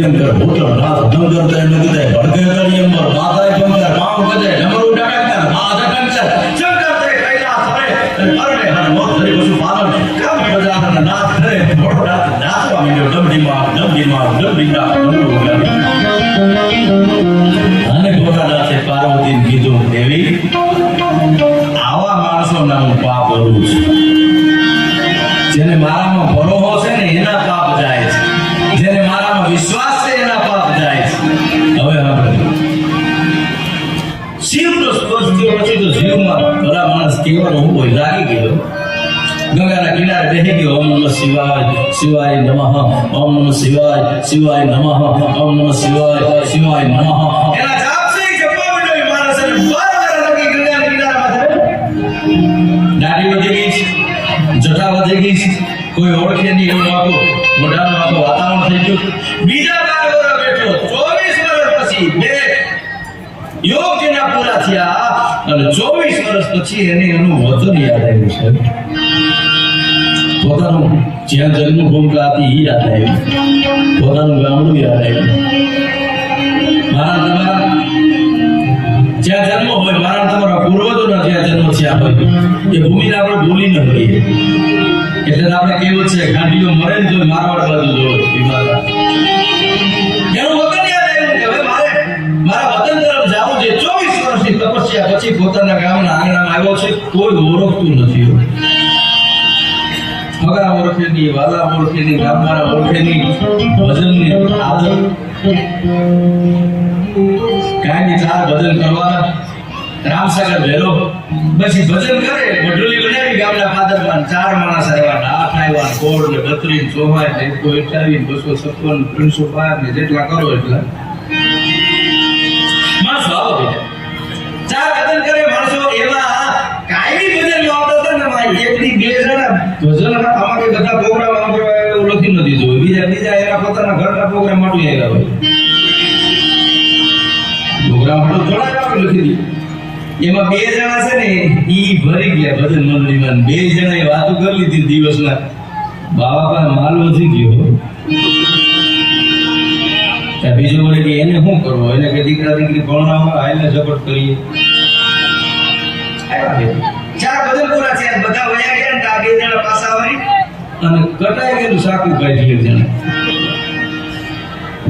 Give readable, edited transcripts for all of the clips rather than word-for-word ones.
ભયંકર ભૂતળ નાથ ડંગર તે નગદે ભડકે કરી અંબર માતાએ કંકર પાવ ગજે ડમરુ ડકાકર માધા કંકર શંકર તે કૈલાસ હરે અરણે હર મોત ધરી પશુ પાલન કામ બજાર નાથ કરે મોટો નાથ નાથવા મીડ્યો ડમડીમાં ડમડીમાં ડમરુ અને ઘોડાનાથે પાર્વતીને કીધું દેવી આવા માણસોના હું પાપ કરું છું જેને મારામાં ભરોસો છે ને એના પાપ જાય છે જેને મારામાં વિશ્વાસ છે એના પાપ જાય છે હવે આપણે શિવનો સ્પર્શ થયો પછી તો જીવમાં ભલા માણસ કેવાનો હોય લાગી ગયો ગંગાના કિનારે બેસી ગયો ઓમ નમઃ શિવાય શિવાય નમઃ ઓમ નમઃ શિવાય શિવાય નમઃ ઓમ નમઃ શિવાય શિવાય નમઃ એના જાપ છે જપવા માંડ્યો માણસ અને 12 વર્ષ લગી ગંગાના કિનારે માથે દાઢી વધી ગઈ જટા વધી ગઈ કોઈ ઓળખે નહીં એવું આખું મોઢાનું આખું વાતાવરણ થઈ ગયું બીજા 12 વર્ષ બેઠો 24 વર્ષ પછી બે યોગ જેના પૂરા થયા અને 24 વર્ષ પછી એને એનું વતન યાદ આવ્યું છે પોતાનું જ્યાં જન્મભૂમિ હતી એ યાદ આવ્યું પોતાનું ગામડું યાદ આવ્યું મારા તમારા જ્યાં જન્મ હોય મારા તમારા પૂર્વજોના જ્યાં જન્મ થયા હોય એ ભૂમિને આપણે ભૂલી ન હોઈએ એટલે આપણે કેવું છે ગાંડીઓ મરે ને તો મારવાડ બાજુ જોવે એનું વતન યાદ આવ્યું કે હવે મારા વતન તરફ જાવું છે 24 વર્ષની તપસ્યા પછી પોતાના ગામના આંગણામાં આવ્યો છે કોઈ ઓળખતું નથી હગા ઓળખે નહીં વાલા ઓળખે નહીં ગામવાળા ઓળખે નહીં ભજનની આદત કાંઈ 4 ભજન કરવાના રામસાગર ભેરો પછી ભજન કરે વડોલી બનાવી ગામના પાદરમાં 4 માણસ આવ્યા 8 આવ્યા 16 ને 32 24 ને 128 256 305 ને જેટલા કરો એટલા માણસો આવો બીજા 4 ભજન કરે માણસો એમાં કાયમી ભજન આવતા હતા ને માં એકથી 2 જણા ભજન આમાં કે બધા પ્રોગ્રામ આમ લખી નથી જોયું બીજા એના પોતાના ઘરના પ્રોગ્રામ માટે આવ્યા હોય પ્રોગ્રામ તો જોડાયા લખી દીધું એમાં 2 જણા છે ને ઈ ભરી ગયા ભજન મંડળીમાં 2 જણાએ વાતો કરી લીધી દિવસના બાબા પાસે માલ વધી ગયો ત્યાં બીજો બોલે કે એને શું કરવો એને કે દીકરા દીકરી ભણવામાં આઈને ઝપટ કરીએ 4 ભજન પૂરા છે બધા વયા ગયા ને આ 2 જણા પાછા આવી અને કટાઈ ગયેલું સાકું કાઢી જણા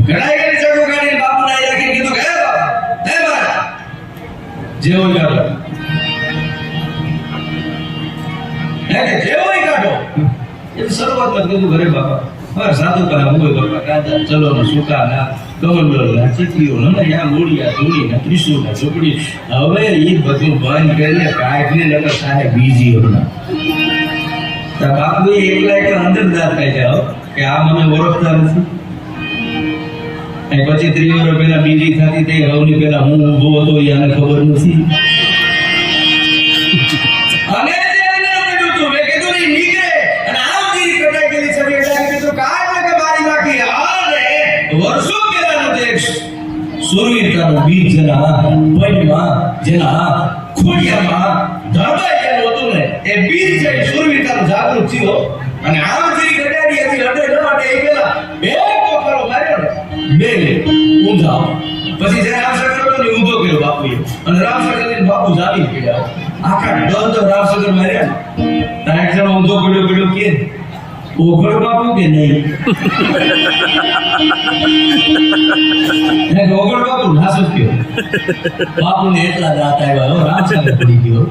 કટાઈ ગયેલી સાકું કાઢીને બાપુને આઈ રાખીને કીધું હે બાપા હે બાપા જેવો કાઢો જેવો કાઢો એ શરૂઆતમાં કીધું ઘરે બાપા હા સાધુ કરા હું બાપા કાંદા ચલો ને સુકા ના કમંડળ ના ચીકીઓ ને યા મૂળિયા ધૂળી ને ત્રિશુલ ને ચોપડી હવે એ બધું બંધ કરીને કાઢને લગર સાહેબ બીજી હોના તા બાપુ એકલા અંદર દાંત કાઢ્યા કે આ મને ઓળખતા નથી અને પછી 3 વર્ષ પહેલા બીજી થતી તે હવની પહેલા હું ઊભો હતો એને ખબર નથી અને તેને કીધું તું મેં કીધું નહીં નીકળે અને આમ દીરી કટાઈ ગયેલી છે એટલે કીધું કાઢ કે બારી નાખી અને વર્ષો પહેલાનો તે સૂર્યતાનું બીજ જેના પૈડમાં જેના ખોડિયામાં ધરબાઈ ગયેલું હતું ને એ બીજ છે સૂર્યતાનું જાગૃત થયો અને આમ દીરી કટાડી હતી અડે ન અડે એ પેલા બે કોકરો માર્યો બે ઊંધા પછી જે રામસગર હતો ને ઊંધો કર્યો બાપુએ અને રામસગર ને બાપુ જાવી પડ્યા આખા દર્દ રામસગર માર્યા ત્યાં એક જણ ઊંધો પડ્યો કે ઓગળ બાપુ કે નહીં ઓગળ બાપુ નાસો કયો બાપુ ને એટલા દાંત આવ્યા રામસગર પડી ગયો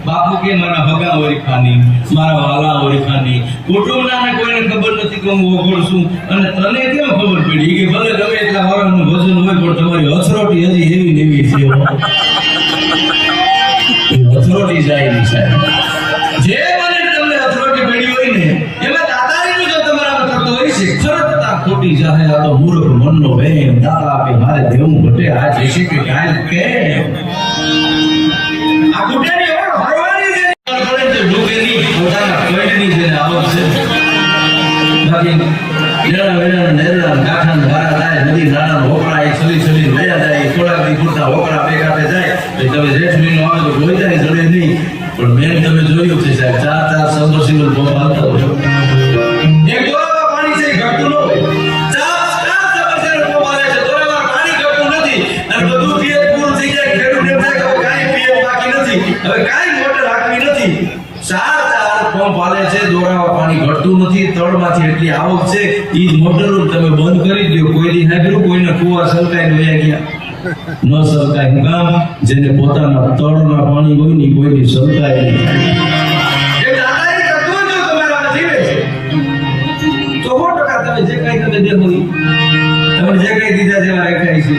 બાપુ કે મારા ભગા ઓળખાની મારા વાલા ઓળખાની કુટુંબના ને કોઈને ખબર નથી કે હું ઓગળ છું અને તને કેમ ખબર પડી કે ભલે ગમે એટલા વાળાનું ભજન હોય પણ તમારી અથરોટી હજી એવી ને એવી છે અથરોટી જાય નહીં સાહેબ જે મને તમને અથરોટી પડી હોય ને એમાં દાદારીનું જો તમારામાં થતો હોય છે ખરતતા ખોટી જાહે આ તો મૂર્ખ મનનો વેમ દાદા આપે મારે દેવું ઘટે આ જશે કે કાલ કે આ ઘૂંટેની હરવાની છે ડૂબેની પોતાના પેટની જે આવક છે બાકી નેરા વેરા નેરા ગાઠાન વારા થાય નદી નાના હોકળા એ છલી છલી વયા જાય થોડા દી પૂરતા હોકળા ભેગા જાય એટલે તમે જેઠમીનો આવે તો કોઈ જાય જડે નહીં પણ મેં તમે જોયું છે સાહેબ 4 સંતોષીનો બોમ આવતો હોય એક દોરામાં પાણી છે ઘટતું ન હોય 4 સંતોષીનો બોમ હવે કાંઈ મોટર રાખવી નથી, ચાર પંપ હાલે છે, દોરાવા પાણી ઘટતું નથી, તળમાંથી એટલી આવક છે, ઈ મોટરો તમે બંધ કરી દો. કોઈ દી હાજરું કોઈને કુવા સલકાઈ વયા ગયા ન સલકાય. હું કામ જેને પોતાના તળના પાણી હોય ને કોઈ દી સલકાય નહીં. એ દાદાની તત્વો જો તમારા જીવે છે તો 100% તમે જે કઈ તમે દેખો તમે જે કઈ દીધા જેવા રાખાય છે.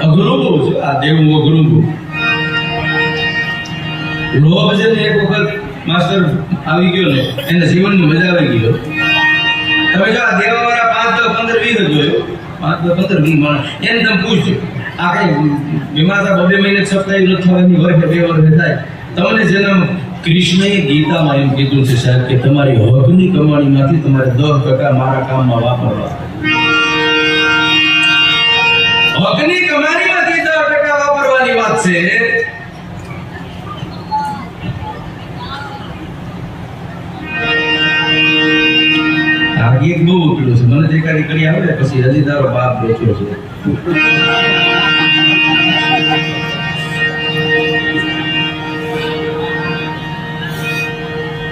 અઘરું બહુ છે આ દેવું, અઘરું બહુ. લોભ છે ને એક વખત માસ્ટર આવી ગયો ને એને જીવનની મજા આવી ગયો. તમે જો આ દેવાવાળા 5, 10, 15, 20 જોયો, 5, 10, 15, 20 માણસ એને તમે પૂછજો આ કઈ બીમાર 2 મહિને સપ્તાહ ન થવાની હોય કે 2 વર્ષ થાય. તમને જેના કૃષ્ણએ ગીતામાં એમ કીધું છે સાહેબ કે તમારી હકની કમાણીમાંથી તમારે 10% મારા કામમાં વાપરવા. હકની કમાણીમાંથી 10% વાપરવાની વાત છે. એક બહુ ઉકેલો છે, મને દેખાડી કરી આવે પછી હજી તારો બાપ બેઠો છે.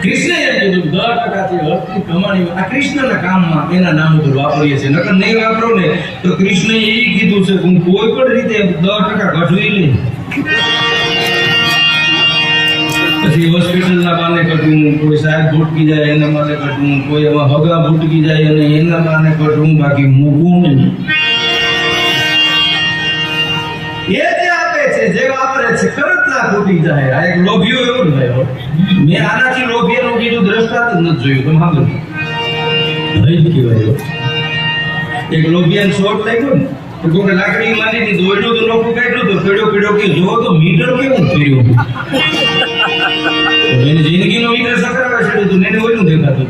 કૃષ્ણએ એમ કીધું 10% હકની કમાણીમાં આ કૃષ્ણના કામમાં એના નામ ઉપર વાપરીએ છીએ. નકર નહીં વાપરો ને તો કૃષ્ણએ એ કીધું છે હું કોઈ પણ રીતે 10% ઘટવી લે. પછી હોસ્પિટલના બાને કટવું, કોઈ સાહેબ ભૂટકી જાય એના માટે કટવું, કોઈ એમાં હગા ભૂટકી જાય અને એના બાને કટવું, બાકી મૂકવું નહીં. એ જે આપે છે જે વાપરે છે ખરત ના ખૂટી જાય. આ એક લોભીઓ એવો જ થયો. મેં આનાથી લોભીનું કીધું દ્રષ્ટાંત જ નથી જોયું. તમે સાંભળો ભાઈ કહેવાય એક લોભિયાને શોર્ટ લાગ્યો ને તો કોઈ લાકડી મારી દીધી, દોડ્યું તો લોકો કાઢ્યું તો પીડ્યો કે જો તો મીટર કેવું ફેર્યું. એને જિંદગીનો મીટર સકરાવે છે તો એને ઓયનું દેખાતું.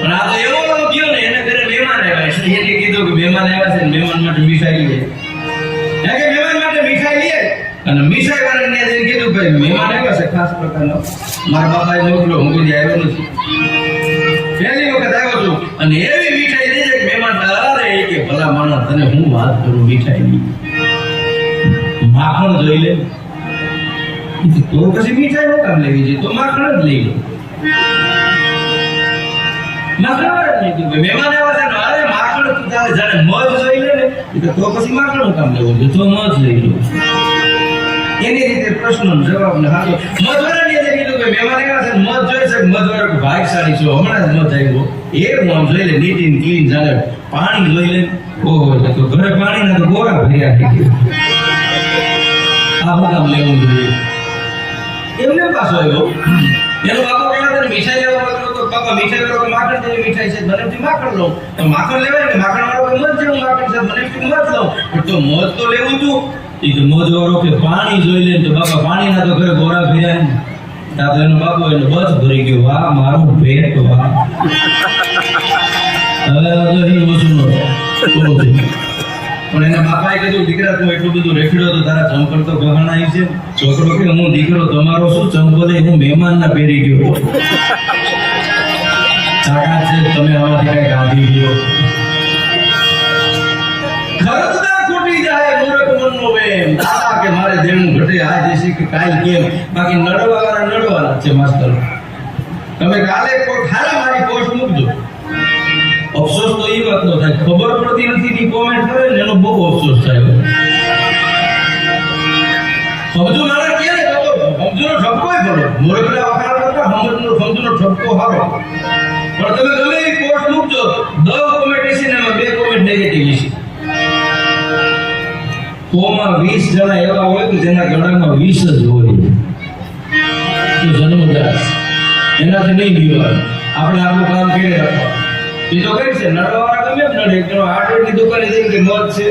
પણ આ તો એવો ગયો ને એને ઘરે મહેમાન આવ્યા છે. એને કીધું કે મહેમાન આવ્યા છે ને મહેમાન માટે મીઠાઈ લઈએ. કે મહેમાન માટે મીઠાઈ લઈએ અને મીઠાઈ વાળાને જઈને કીધું ભાઈ મહેમાન આવ્યા છે ખાસ પ્રકારનો, મારા બાપાએ મોકલો, હું કદી આવ્યો નથી, પહેલી વખત આવ્યો છું. અને એવી મીઠાઈ દે છે કે મહેમાન અરે કે ભલા માણસ તને હું વાત કરું મીઠાઈની, માખણ જોઈ લે. તો પછી મીઠાઈ નો કામ લેવી જોઈએ, તો માખણ જ લઈ લો. માખણ જ નહીં કીધું મહેમાન આવ્યા છે ને અરે માખણ જાણે મધ જોઈ લે ને તો પછી માખણ નું કામ લેવું જોઈએ, તો મધ લઈ લો. એની રીતે પ્રશ્નનો જવાબ ને હાલો મધવાળાની જે કીધું કે મહેમાન આવ્યા છે મધ જોઈ છે, મધવાળો ભાગશાળી છો હમણાં જ મધ આવ્યો એ હું આમ જોઈ લે નીટ એન્ડ ક્લીન જાણે પાણી જોઈ લે. ઓહો તો ઘરે પાણી ના તો ગોરા ભર્યા થઈ ગયા. આ કામ લેવું જોઈએ. એમને પાછો આવ્યો એનો બાપો કહેલા તને મીઠાઈ લેવા માંગતો તો બાપા મીઠાઈ લેવા તો માખણ જેવી મીઠાઈ છે મને માખણ લો તો માખણ લેવાય ને માખણ વાળો મધ જેવું માખણ છે મને મધ લો તો મધ તો લેવું તું એ તો મધ વાળો કે પાણી જોઈ લે તો બાપા પાણી ના તો ઘરે ગોરા ભર્યા ને ત્યાં તો એનો બાપો એનો બસ ભરી ગયો. વાહ મારું પેટ વાહ. હવે તો એ ઓછું પણ એના બાપાએ કીધું દીકરા તું એટલું બધું રેખડ્યો તો તારા ચંપલ તો ગહણ આવી છે. છોકરો કે હું દીકરો તમારો શું ચંપલ હું મહેમાન ના પહેરી ગયો. તાકાત છે તમે આમાંથી કઈ ગાંધી ગયો. ખરતના ખૂટી જાય મૂર્ખ મનનો વેમ. દાદા કે મારે દેવું ઘટે આ દેશી કે કાલ કેમ બાકી નડવાવાળા નડવાના છે માસ્ટર. તમે કાલે કોઈ ખાલી મારી પોસ્ટ મૂકજો. અફસોસ તો એ વાત નો થાય ખબર પડતી નથી ની કોમેન્ટ કરે ને એનો બહુ અફસોસ થાય. સમજો મારા કે ને તો સમજનો ઠપકોય પડો મોરગલા વખાણ કરતા સમજનો ઠપકો હારો. પણ તમે ગમે એ પોસ્ટ મૂકજો 10 કોમેન્ટ છે ને એમાં 2 કોમેન્ટ નેગેટિવ છે. કોમાં 20 જણા એવા હોય કે જેના ગળામાં 20 જ હોય તો જન્મજાત એનાથી નહીં દીવાય. આપણે આપણું કામ કરી રાખવા એ તો કઈ છે નડવાળા ગમે એમ નડે કે હાર્ડવેરની દુકાને જઈને કે મધ છે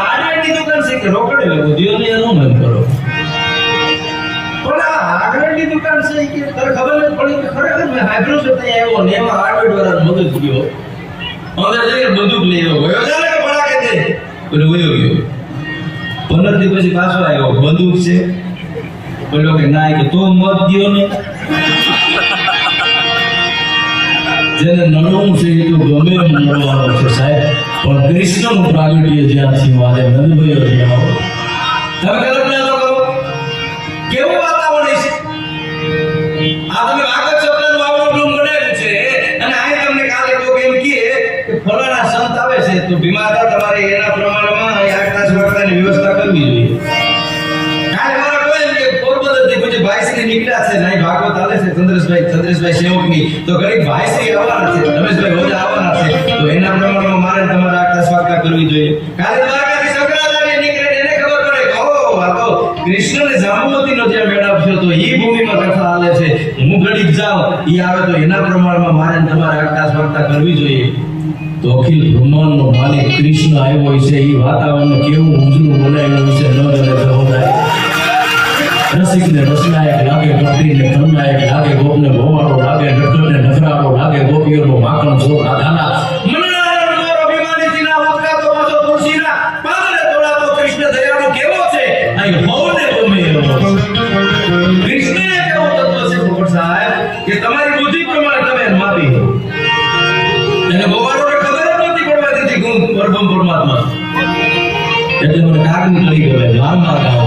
હાર્ડવેરની દુકાન છે કે રોકડે લેવો દિયો ને એનું મન કરો. પણ આ હાર્ડવેરની દુકાન છે કે તને ખબર નથી પડી કે ખરેખર મેં હાઈબ્રો છે ત્યાં આવ્યો ને એમાં હાર્ડવેર વાળા મદદ ગયો અંદર જઈને બંદૂક લઈ આવ્યો ગયો જાણે કે પડાકે દે પેલો વયો ગયો. 15 દિવસ પછી પાછો આવ્યો બંદૂક છે પેલો કે ના કે તો મત દિયો ને. જેને નડવું છે એ તો ગમે નડવાનો છે સાહેબ. પણ કૃષ્ણનું પ્રાગટ્ય જ્યાં થયું આજે નંદભાઈ તમે ભાઈશ્રી નીકળ્યા છે નહીં ભાગવત આલે છે ચંદ્રેશભાઈ સેવકની તો ઘડીક ભાઈશ્રી આવવાના છે રમેશભાઈ હોજા આવવાના છે તો એના પ્રમાણમાં મારે તમારે આટલા સ્વાગત કરવી જોઈએ કાલે દ્વારકાથી શંકરાચાર્ય નીકળે એને ખબર પડે કે ઓ આ તો કૃષ્ણને જાંબુવતીનો જે મેળાપ થયો તો ઈ ભૂમિમાં કથા આલે છે હું ઘડીક જાઉં ઈ આવે તો એના પ્રમાણમાં મારે તમારે આટલા સ્વાગત કરવી જોઈએ તો અખિલ બ્રહ્માંડનો માલિક કૃષ્ણ આવ્યો છે ઈ વાતાવરણ કેવું ઊંચું બોલાવ્યું છે ન કરે તો હોદાય રસિકને રસનાયક લાગે કપટીને ખલનાયક લાગે ગોપને ભોવાળો લાગે નટને નખરાળો લાગે ગોપીઓનો માખણ જો રાધાના મનનારાયણ મોર અભિમાનીજીના ઉતકા તો પાછો તુલસીના પાદરે તોડાતો કૃષ્ણ દયાળુ કેવો છે અહીં હોવને ગમે એવો કૃષ્ણને કેવો તત્વ છે ભગવાન સાહેબ કે તમારી બુદ્ધિ પ્રમાણે તમે માપી એને ભોવાળોને ખબર જ નથી પડવા દીધી ગુણ પરમ પરમાત્મા એટલે મને કાગની કરી ગમે માર ગાવ